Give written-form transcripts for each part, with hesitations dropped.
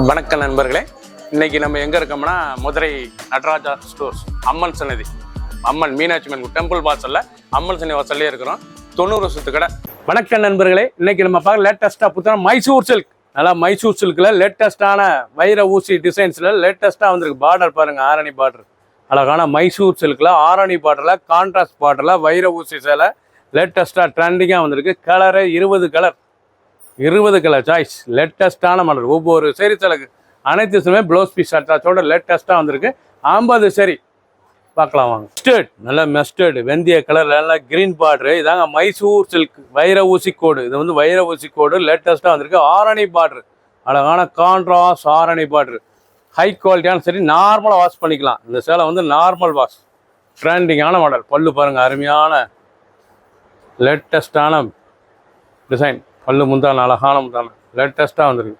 வணக்கம் நண்பர்களே, இன்னைக்கு நம்ம எங்க இருக்கோம்னா மதுரை நடராஜா ஸ்டோர்ஸ் அம்மன் சன்னதி, அம்மன் மீனாட்சி அம்மன் டெம்பிள் வாசல்ல அம்மன் சன்னதி வாசல்லே இருக்கிறோம். 90 வருஷத்து கடை. வணக்கம் நண்பர்களே, இன்னைக்கு நம்ம பார்க்க லேட்டஸ்டா புத்தகம் மைசூர் சில்க். நல்லா மைசூர் சில்க்ல லேட்டஸ்டான வைர ஊசி டிசைன்ஸ்ல லேட்டஸ்டா வந்திருக்கு. பார்டர் பாருங்க, ஆரணி பார்டர். அழகான மைசூர் சில்க்ல ஆரணி பார்டர்ல கான்ட்ராஸ்ட் பார்டர்ல வைர ஊசி சேலை லேட்டஸ்டா ட்ரெண்டிங்கா வந்திருக்கு. Colour 20 colour choice. லேட்டஸ்டான மாடல். ஒவ்வொரு சரி சிலக்கு அனைத்து சிலுமே ப்ளவுஸ் பீஸ் அட்டாச்சோட லேட்டஸ்ட்டாக வந்திருக்கு. 50 சரி பார்க்கலாம் வாங்க. மஸ்டர்ட், நல்ல மஸ்டர்டு வெந்தய கலர், நல்ல கிரீன் பார்டரு. இதாங்க மைசூர் சில்க் வைர ஊசி கோடு. இது வந்து வைர ஊசி கோடு லேட்டஸ்ட்டாக வந்திருக்கு. ஆரணி பார்டரு, அழகான கான்ட்ராஸ்ட் ஆரணி பார்டரு. ஹை குவாலிட்டியான சரி, நார்மலாக வாஷ் பண்ணிக்கலாம். இந்த சேலை வந்து நார்மல் வாஷ். ட்ரெண்டிங்கான மாடல். பல்லு பாருங்கள், அருமையான லேட்டஸ்டான டிசைன். பல்லு முந்தான, அழகான முந்தான லேட்டஸ்ட்டாக வந்திருக்கு.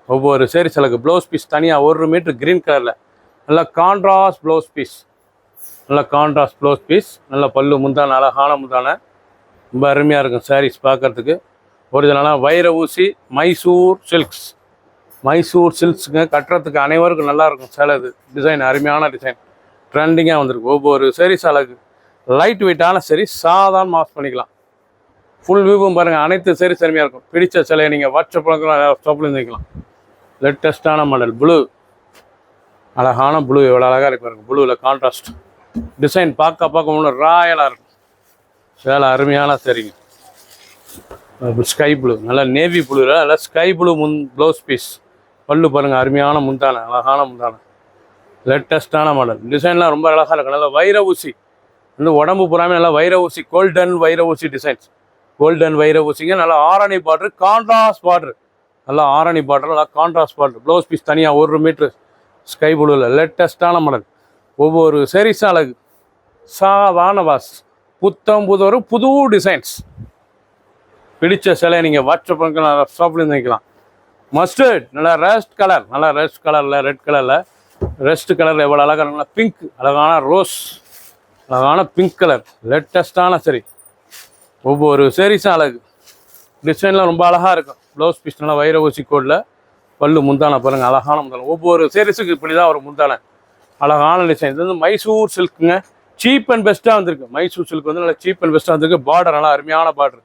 ஒவ்வொரு சேரி சிலக்கு ப்ளவுஸ் பீஸ் தனியாக 1 மீட்டர் க்ரீன் கலரில் நல்லா கான்ட்ராஸ்ட் ப்ளவுஸ் பீஸ். நல்லா கான்ட்ராஸ்ட் ப்ளவுஸ் பீஸ். நல்லா பல்லு முந்தான, அழகான முந்தான. ரொம்ப அருமையாக இருக்கும் சாரீஸ் பார்க்குறதுக்கு. ஒரிஜினலாக வைர ஊசி மைசூர் சில்க்ஸ். மைசூர் சில்க்ஸுங்க கட்டுறதுக்கு அனைவருக்கும் நல்லாயிருக்கும் சேலை. இது டிசைன் அருமையான டிசைன். ட்ரெண்டிங்காக வந்திருக்கு. ஒவ்வொரு சரி சிலக்கு லைட் வெயிட்டான சரி, சாதாரண வாஷ் பண்ணிக்கலாம். ஃபுல் வியூவும் பாருங்கள், அனைத்து சரி செருமையாக இருக்கும். பிடிச்ச சிலையை நீங்கள் வாட்ஸ்அப்பில் வைக்கலாம். லேட்டஸ்டான மாடல் ப்ளூ, அழகான ப்ளூ. எவ்வளோ அழகாக இருக்கு பாருங்கள். ப்ளூவில் கான்ட்ராஸ்ட் டிசைன் பார்க்க ஒன்று ராயலாக இருக்கும். வேலை அருமையான சரிங்க. ஸ்கை ப்ளூ, நல்லா நேவி ப்ளூவில் நல்லா ஸ்கை ப்ளூ ப்ளவுஸ் பீஸ். பல்லு பாருங்கள், அருமையான முந்தான, அழகான முந்தான. லேட்டஸ்டான மாடல். டிசைன்லாம் ரொம்ப அழகாக இருக்கும். நல்லா வைர ஊசி வந்து உடம்பு புறாமே நல்லா வைர ஊசி, கோல்டன் வைர ஊசி டிசைன்ஸ். கோல்டன் வைர ஊசிங்க. நல்லா ஆரணி பார்டர், கான்ட்ராஸ்ட் பார்டர். நல்லா ஆரணி பார்டர், நல்லா கான்ட்ராஸ்ட் பார்டர். ப்ளவுஸ் பீஸ் தனியாக 1 மீட்ரு ஸ்கை ப்ளூவில் லேட்டஸ்டான மாடல். ஒவ்வொரு சரிஸும் அழகு. சாதாரண வாஸ். புத்தம் புது புது டிசைன்ஸ். பிடிச்ச சிலையை நீங்கள் வாட்ஸ்அப் ஷாப்லேருந்து வைக்கலாம். மஸ்டர்ட், நல்லா ரெஸ்ட் கலர். நல்லா ரெஸ்ட் கலரில் ரெட் கலரில் ரெஸ்ட் கலரில் எவ்வளோ அழகாக இருக்குங்களா. பிங்க், அழகான ரோஸ், அழகான பிங்க் கலர். லேட்டஸ்டான சரி. ஒவ்வொரு சேரீஸும் அழகு. டிசைன்லாம் ரொம்ப அழகாக இருக்கும். ப்ளவுஸ் பீஸ் நல்லா வைர ஊசி கோடில். பல்லு முந்தான பாருங்கள், அழகான முந்தான. ஒவ்வொரு சேரீஸுக்கு இப்படி தான் ஒரு முந்தான. அழகான டிசைன். இது வந்து மைசூர் சில்க்குங்க. சீப் அண்ட் பெஸ்ட்டாக வந்திருக்கு. மைசூர் சில்க் வந்து நல்லா சீப் அண்ட் பெஸ்ட்டாக வந்திருக்கு. பார்டர் நல்லா அருமையான பார்டர்.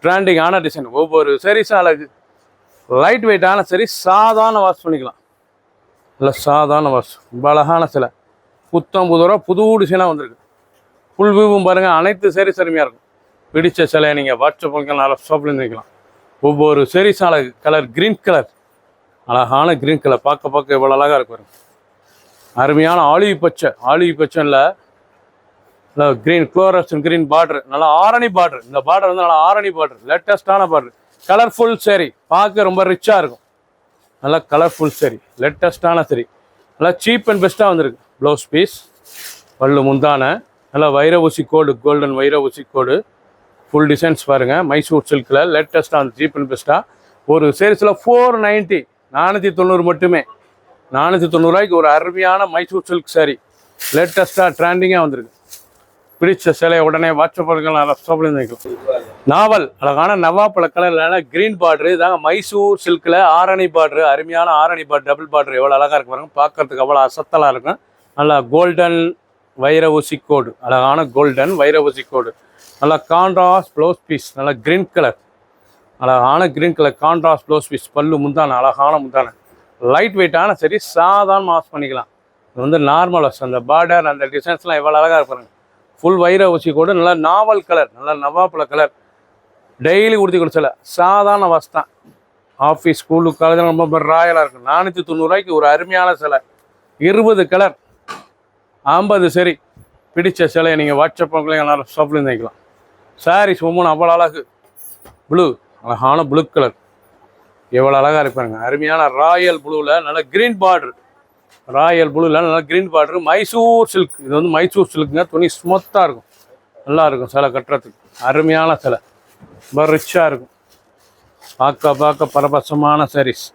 ட்ரெண்டிங்கான டிசைன். ஒவ்வொரு சேரீஸும் அழகு. லைட் வெயிட்டான சரி, சாதாரண வாஷ் பண்ணிக்கலாம். நல்லா சாதாரண வாஷ். ரொம்ப அழகான சிலை. புத்தம் புது டிசைனாக வந்திருக்கு. ஃபுல் வியூவும் பாருங்கள், அனைத்து சேரீஸ் அருமையாக இருக்கும். பிடிச்ச சிலையை நீங்கள் வாட்ஸ்அப் நல்லா ஷாப்லேருந்து வைக்கலாம். ஒவ்வொரு சேரீஸ் அழகு. கலர் க்ரீன் கலர், அழகான க்ரீன் கலர். பார்க்க எவ்வளோ அழகாக இருக்கும். அருமையான ஆலிவ் பச்சை. ஆலிவ் பச்சையில் நல்லா க்ரீன் குளோரசன் க்ரீன் பார்டர். நல்லா ஆரணி பார்டர். இந்த பார்டர் வந்து நல்லா ஆரணி பார்டர். லேட்டஸ்டான பார்டர். கலர்ஃபுல் சேரீ. பார்க்க ரொம்ப ரிச்சாக இருக்கும். நல்லா கலர்ஃபுல் சேரீ. லேட்டஸ்டான சரி. நல்லா சீப் அண்ட் பெஸ்ட்டாக வந்திருக்கு. ப்ளவுஸ் பீஸ், பல்லு முந்தான, நல்லா வைர ஊசி கோடு, கோல்டன் வைர ஊசி கோடு. ஃபுல் டிசைன்ஸ் பாருங்கள். மைசூர் சில்கில் லேட்டஸ்ட்டாக வந்து சீப் அண்ட் பெஸ்ட்டாக. ஒரு சேரீஸில் 490, 490 மட்டுமே. 490 ரூபாய்க்கு ஒரு அருமையான மைசூர் சில்க் சாரீ. லேட்டஸ்ட்டாக ட்ரெண்டிங்காக வந்திருக்கு. பிடிச்ச சிலையை உடனே வாட்ஸ்அப்பில் வைக்கலாம். நாவல், அழகான நவாப்பழ கலரில் க்ரீன் பார்டரு. இதாங்க மைசூர் சில்கில் ஆரணி பார்டரு. அருமையான ஆரணி பார்டர், டபுள் பார்டர். எவ்வளோ அழகாக இருக்கு பாருங்க. பார்க்கறதுக்கு அவ்வளோ அசத்தலாக இருக்கும். நல்லா கோல்டன் வைர ஊசி கோடு, அழகான கோல்டன் வைர ஊசி கோடு. நல்லா கான்ட்ராஸ்ட் ப்ளவுஸ் பீஸ். நல்லா க்ரீன் கலர், அழகான green colour contrast blouse piece. பல்லு முந்தான, அழகான முந்தான. லைட் வெயிட்டான சரி, சாதாரண வாஷ் பண்ணிக்கலாம். இது வந்து நார்மல் வாஷ். அந்த பார்டர், அந்த டிசைன்ஸ்லாம் எவ்வளோ அழகாக இருப்பாங்க. ஃபுல் வைர ஊசி கோடு. நல்லா நாவல் கலர், நல்லா நவாப்பழ கலர். டெய்லி உடுத்தி கொடுச்சல. சாதாரண வாஷ் தான். ஆஃபீஸ், ஸ்கூலு, காலேஜ் ரொம்ப ராயலாக இருக்கும். 490 ரூபாய்க்கு ஒரு அருமையான சிலை. 20 கலர், 50 சரி. பிடிச்ச சிலையை நீங்கள் வாட்ஸ்அப் ஷாப்லேருந்து வைக்கலாம். சாரீஸ் ஒவ்வொன்று அவ்வளோ அழகு. ப்ளூ, அழகான ப்ளூ கலர். எவ்வளோ அழகாக இருப்பாங்க. அருமையான ராயல் ப்ளூவில் நல்ல க்ரீன் பார்டர். ராயல் ப்ளூவில் நல்லா க்ரீன் பார்டரு. மைசூர் சில்க். இது வந்து மைசூர் சில்க்குங்க. துணி ஸ்மூத்தாக இருக்கும். நல்லா இருக்கும் சிலை கட்டுறதுக்கு. அருமையான சிலை. ரொம்ப ரிச்சாக இருக்கும். பார்க்க பரபசமான சாரீஸ்.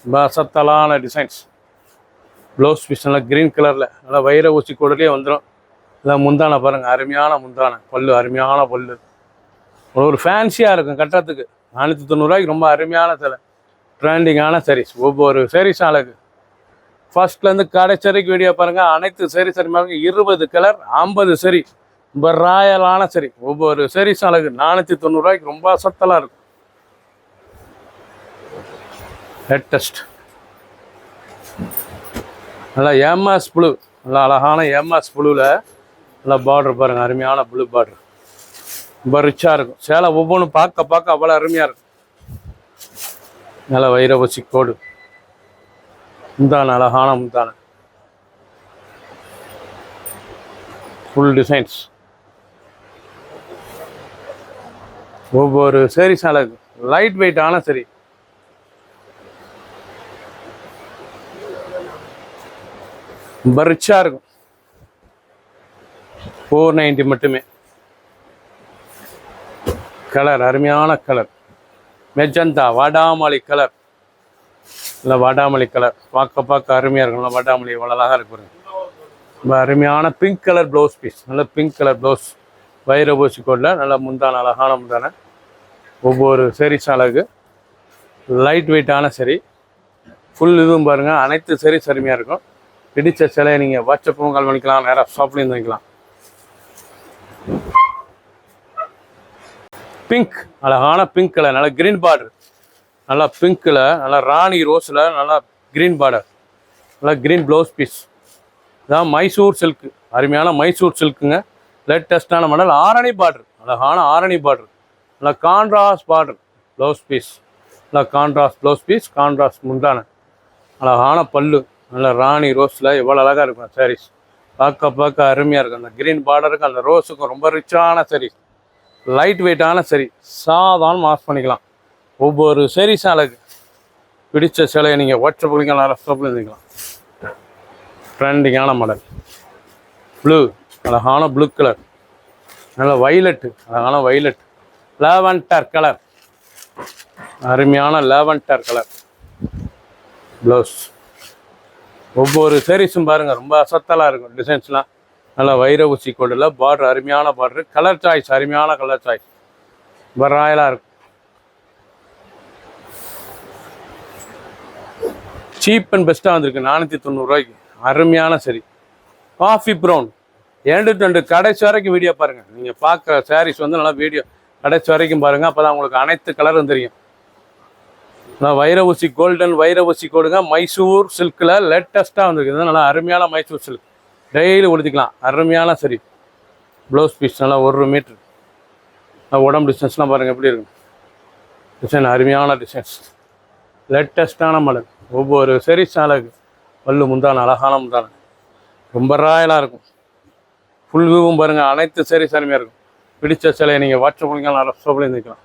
ரொம்ப அசத்தலான டிசைன்ஸ். ப்ளவுஸ் பீஸ் நல்லா க்ரீன் கலரில் நல்லா வைர ஊசி கூடலே வந்துடும். இதான் முந்தான பாருங்கள், அருமையான முந்தான. பல்லு அருமையான பல்லு. ஒரு ஃபேன்சியாக இருக்கும் கட்டுறதுக்கு. 490 ரூபாய்க்கு ரொம்ப அருமையான சிலை. ட்ரெண்டிங்கான sarees. ஒவ்வொரு sarees அழகு. ஃபர்ஸ்ட்லேருந்து கடைசி வரைக்கும் வீடியோ பாருங்கள். அனைத்து sarees பாருங்கள். 20 கலர் 50 சரி. ரொம்ப ராயலான சரி. ஒவ்வொரு sarees அழகு. 490 ரூபாய்க்கு ரொம்ப அசத்தலாக இருக்கும். லேட்டஸ்ட் நல்லா எம்எஸ் ப்ளூ, நல்லா அழகான எம்எஸ் ப்ளூவில் நல்லா பார்டர் பாருங்கள். அருமையான ப்ளூ பார்டர், ரொம்ப ரிச்சாக இருக்கும். சேலை ஒவ்வொன்றும் பார்க்க அவ்வளோ அருமையாக இருக்கும். நல்லா வைரவசி கோடு, முந்தான அழகான முந்தான, ஃபுல் டிசைன்ஸ். ஒவ்வொரு sarees அழகு. லைட் வெயிட்டான சரி. ரொம்ப ரிச்சாக இருக்கும். 490 மட்டுமே. கலர் அருமையான கலர், மெஜந்தா வாடாமல்லி கலர். இல்லை வாடாமல்லி கலர் பார்க்க அருமையாக இருக்கும். நல்லா வாடாமல்லி எவ்வளோ அழகாக இருக்கு பாருங்க. ரொம்ப அருமையான பிங்க் கலர் ப்ளவுஸ் பீஸ். நல்ல பிங்க் கலர் ப்ளவுஸ், வைரபூசி கோடில் நல்லா முந்தான அழகான முந்தான. ஒவ்வொரு sarees அழகு. லைட் வெயிட்டான சரி. ஃபுல் இதுவும் பாருங்கள். அனைத்து sarees அருமையாக இருக்கும். பிடிச்ச சிலையை நீங்கள் வாட்ஸ்அப்பும் கால் பண்ணிக்கலாம், நேராக ஷாப்லேயும் வாங்கிக்கலாம். பிங்க், அழகான பிங்க் கலர், நல்லா க்ரீன் பார்டர். நல்லா பிங்க்கில், நல்லா ராணி ரோஸில் நல்லா க்ரீன் பார்டர், நல்லா க்ரீன் ப்ளவுஸ் பீஸ். இதான் மைசூர் சில்க்கு, அருமையான மைசூர் சில்க்குங்க. லேட்டஸ்டான மாடல். ஆரணி பார்டர், அழகான ஆரணி பார்டர். நல்லா கான்ட்ராஸ்ட் பார்டர் ப்ளவுஸ் பீஸ். நல்லா கான்ட்ராஸ்ட் ப்ளவுஸ் பீஸ், கான்ட்ராஸ்ட் முந்தான. அழகான பல்லு, நல்லா ராணி ரோஸில் எவ்வளோ அழகாக இருக்கும் sarees. பார்க்க அருமையாக இருக்கும். அந்த க்ரீன் பார்டருக்கு அந்த ரோஸுக்கும் ரொம்ப ரிச்சான sarees. லைட் வெயிட்டான சரி. சாதாரண மாஸ் பண்ணிக்கலாம். ஒவ்வொரு sarees அழகு. பிடிச்ச சிலையை நீங்கள் வாட்ஸ்அப் பண்ணிக்கலாம், நேராக ஷாப்பில் இருந்துக்கலாம். ட்ரெண்டிங்கான மாடல். ப்ளூ, அழகான ப்ளூ கலர். நல்ல வைலட்டு, அழகான வைலட். லாவெண்டர் கலர், அருமையான லாவெண்டர் கலர் ப்ளவுஸ். ஒவ்வொரு sareesம் பாருங்கள் ரொம்ப அசத்தலாக இருக்கும். டிசைன்ஸ்லாம் நல்லா வைர ஊசி கோடில் பார்டர், அருமையான பார்டர். கலர் சாய்ஸ், அருமையான கலர் சாய்ஸ், ரொம்ப ராயலாக இருக்கும். சீப் அண்ட் பெஸ்ட்டாக வந்திருக்கு. 490 ரூபாய்க்கு அருமையான சரி. காஃபி ப்ரௌன், 2 கடைசி வரைக்கும் வீடியோ பாருங்கள். நீங்கள் பார்க்குற sarees வந்து நல்லா வீடியோ கடைசி வரைக்கும் பாருங்கள். அப்போ தான் உங்களுக்கு அனைத்து கலரும் தெரியும். நான் வைரவூசி கோல்டன் வைரவூசி கோடுங்க. மைசூர் சில்கில் லேட்டஸ்ட்டாக வந்துருக்கு. நல்லா அருமையான மைசூர் சில்க், டெய்லி உடுத்திக்கலாம். அருமையான சரி. ப்ளவுஸ் பீஸ் நல்லா 1 மீட்ரு. உடம்பு டிஸ்டன்ஸ்லாம் பாருங்கள் எப்படி இருக்கும். டிசைன் அருமையான டிசைன்ஸ், லேட்டஸ்ட்டான மாடல். ஒவ்வொரு sarees அழகு. பல்லு முந்தான அழகான முந்தான, ரொம்ப ராயலாக இருக்கும். ஃபுல் வியூவும் பாருங்கள். அனைத்து sarees அருமையாக இருக்கும். பிடிச்ச சிலையை நீங்கள் வாட்ஸ்அப் பண்ணிக்கலாம், ஷாப்பில் இருந்துக்கலாம்.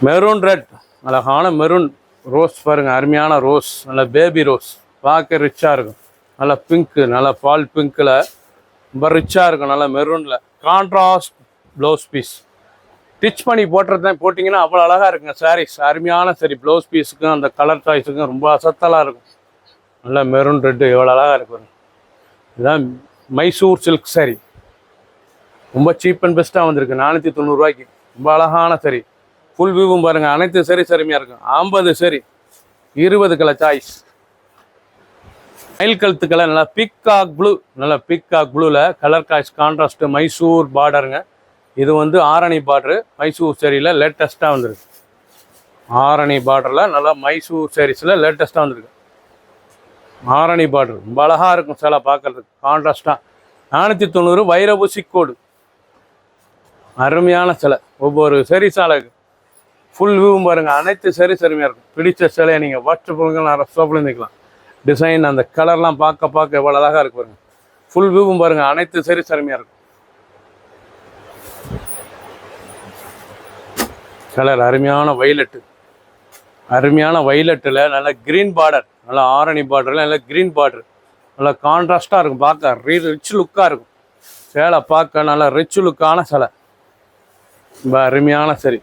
மெரூன் ரெட், அழகான மெரூன் ரோஸ் பாருங்கள். அருமையான ரோஸ், நல்ல பேபி ரோஸ், பார்க்க ரிச்சாக இருக்கும். நல்லா பிங்க்கு, நல்லா ஃபால் பிங்க்கில் ரொம்ப ரிச்சாக இருக்கும். நல்லா மெரூனில் கான்ட்ராஸ்ட் ப்ளவுஸ் பீஸ். ஸ்டிச் பண்ணி போட்டிங்கன்னா அவ்வளோ அழகாக இருக்குங்க sarees. அருமையான சரி. ப்ளவுஸ் பீஸுக்கும் அந்த கலர் சாய்ஸுக்கும் ரொம்ப அசத்தலாக இருக்கும். நல்லா மெரூன் ரெட்டு எவ்வளோ அழகாக இருக்கும். இதுதான் மைசூர் சில்க் சரி. ரொம்ப சீப் அண்ட் பெஸ்ட்டாக வந்திருக்கு. 490 ரூபாய்க்கு ரொம்ப அழகான சரி. ஃபுல் வியூவும் பாருங்கள். அனைத்து sarees அருமையாக இருக்கும். 50 சரி, 20 கலர் சாய்ஸ். மயில் கழுத்து கலர், நல்லா பிக்காக் ப்ளூ, நல்லா பிக்காக் ப்ளூவில் கலர் காய்ஸ் கான்ட்ராஸ்ட் மைசூர் பார்டருங்க. இது வந்து ஆரணி பார்டரு. மைசூர் சரியில் லேட்டஸ்ட்டாக வந்துருக்கு. ஆரணி பார்டரில் நல்லா மைசூர் sareesல லேட்டஸ்ட்டாக வந்துருக்கு. ஆரணி பார்டர் ரொம்ப அழகாக இருக்கும். சில பார்க்குறதுக்கு கான்ட்ராஸ்ட்டாக. 490 வைரபூசி கோடு, அருமையான சிலை. ஒவ்வொரு sarees அழகு. ஃபுல் வியூவும் பாருங்கள். அனைத்து sarees அருமையாக இருக்கும். பிடிச்ச சிலையை நீங்கள் வாட்ஸ்அப் பண்ணுங்கள், ஷாப்பில் இருந்துக்கலாம். டிசைன் அந்த கலர்லாம் பார்க்க எவ்வளோ அழகாக இருக்கு பாருங்கள். ஃபுல் வியூவும் பாருங்கள். அனைத்து sarees அருமையாக இருக்கும். கலர் அருமையான வைலட்டு, அருமையான வைலட்டில் நல்ல க்ரீன் பார்டர், நல்லா ஆரணி பார்டரில் நல்ல க்ரீன் பார்டர், நல்லா கான்ட்ராஸ்ட்டாக இருக்கும். பார்க்க ரிச் லுக்காக இருக்கும். சேலை பார்க்க நல்லா ரிச் லுக்கான சேலை, ரொம்ப அருமையான சரி.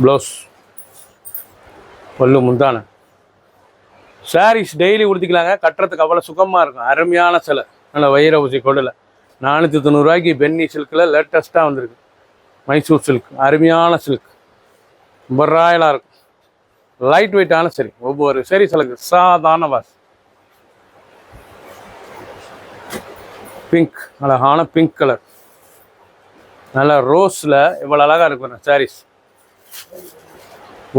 ப்ளவுஸ், பல்லு முந்தான. சாரீஸ் டெய்லி உடுத்திக்கலாங்க. கட்டுறதுக்கு அவ்வளோ சுகமாக இருக்கும். அருமையான சிலை, நல்ல வைர ஊசி கொடலை. 490 ரூபாய்க்கு பென்னி சில்கில் லேட்டஸ்ட்டாக வந்திருக்கு. மைசூர் சில்க், அருமையான சில்க், ரொம்ப ராயலாக இருக்கும். லைட் வெயிட்டான சரி. ஒவ்வொரு சரி சிலக்கு சாதாரண வாஸ். பிங்க், அழகான பிங்க் கலர், நல்லா ரோஸில் இவ்வளோ அழகாக இருக்கும் சாரீஸ்.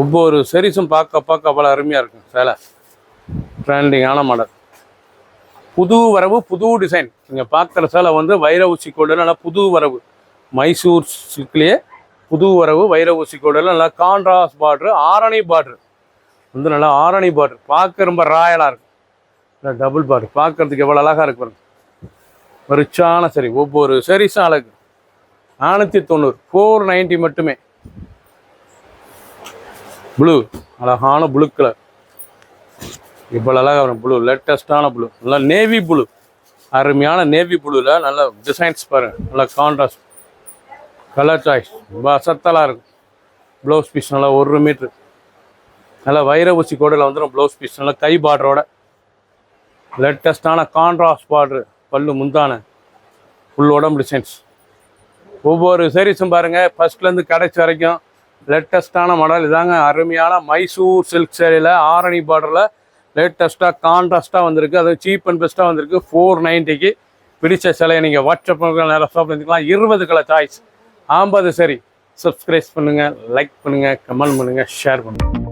ஒவ்வொரு சாரீஸும் பார்க்க அவ்வளோ அருமையாக இருக்கும். சேலை ட்ரெண்டிங்கான மாடல், புது வரவு, புது டிசைன். நீங்கள் பார்க்குற சேலை வந்து வைர ஊசி கோடு, நல்லா புது வரவு. மைசூர் சில்க்லேயே புது வரவு, வைர ஊசி கோடு, நல்லா கான்ட்ராஸ்ட் பார்ட்ரு, ஆரணி பார்ட்ரு வந்து நல்லா ஆரணி பார்ட்ரு. பார்க்க ரொம்ப ராயலாக இருக்கும். இல்லை டபுள் பார்ட்ரு, பார்க்குறதுக்கு எவ்வளோ அழகாக இருக்கு பாருங்க. ரிச்சான சரி. ஒவ்வொரு சாரீஸும் அழகு. 490, 490 மட்டுமே. ப்ளூ, அழகான ப்ளூ கலர், இவ்வளோ அழகாக வரும் ப்ளூ, லேட்டஸ்டான ப்ளூ, நல்லா நேவி ப்ளூ, அருமையான நேவி ப்ளூவில் நல்ல டிசைன்ஸ் பாருங்கள். நல்லா கான்ட்ராஸ்ட் கலர் சாய்ஸ், ரொம்ப அசத்தலாக இருக்கும். ப்ளவுஸ் பீஸ் நல்லா 1 மீட்ரு, நல்லா வைர ஊசி கோடில் வந்துடும் ப்ளவுஸ் பீஸ். நல்லா கை பார்டரோட லேட்டஸ்டான கான்ட்ராஸ்ட் பார்டரு, பல்லு முந்தான ஃபுல் உடம்பு டிசைன்ஸ். ஒவ்வொரு சாரீஸும் பாருங்கள் ஃபஸ்ட்லேருந்து கடைசி வரைக்கும் லேட்டஸ்டான மாடல். இதாங்க அருமையான மைசூர் சில்க் சேரீயில் ஆரணி பார்டரில் லேட்டஸ்ட்டாக கான்ட்ராஸ்ட்டாக வந்திருக்கு. அது சீப் அண்ட் பெஸ்ட்டாக வந்திருக்கு. 490க்கு பிடிச்ச சிலையை நீங்கள் வாட்ஸ்அப் நேரம் ஷாப் எடுத்துக்கலாம். 20 கலர் சாய்ஸ், 50 சரி. சப்ஸ்கிரைப் பண்ணுங்கள், லைக் பண்ணுங்கள், கமெண்ட் பண்ணுங்கள், ஷேர் பண்ணுங்கள்.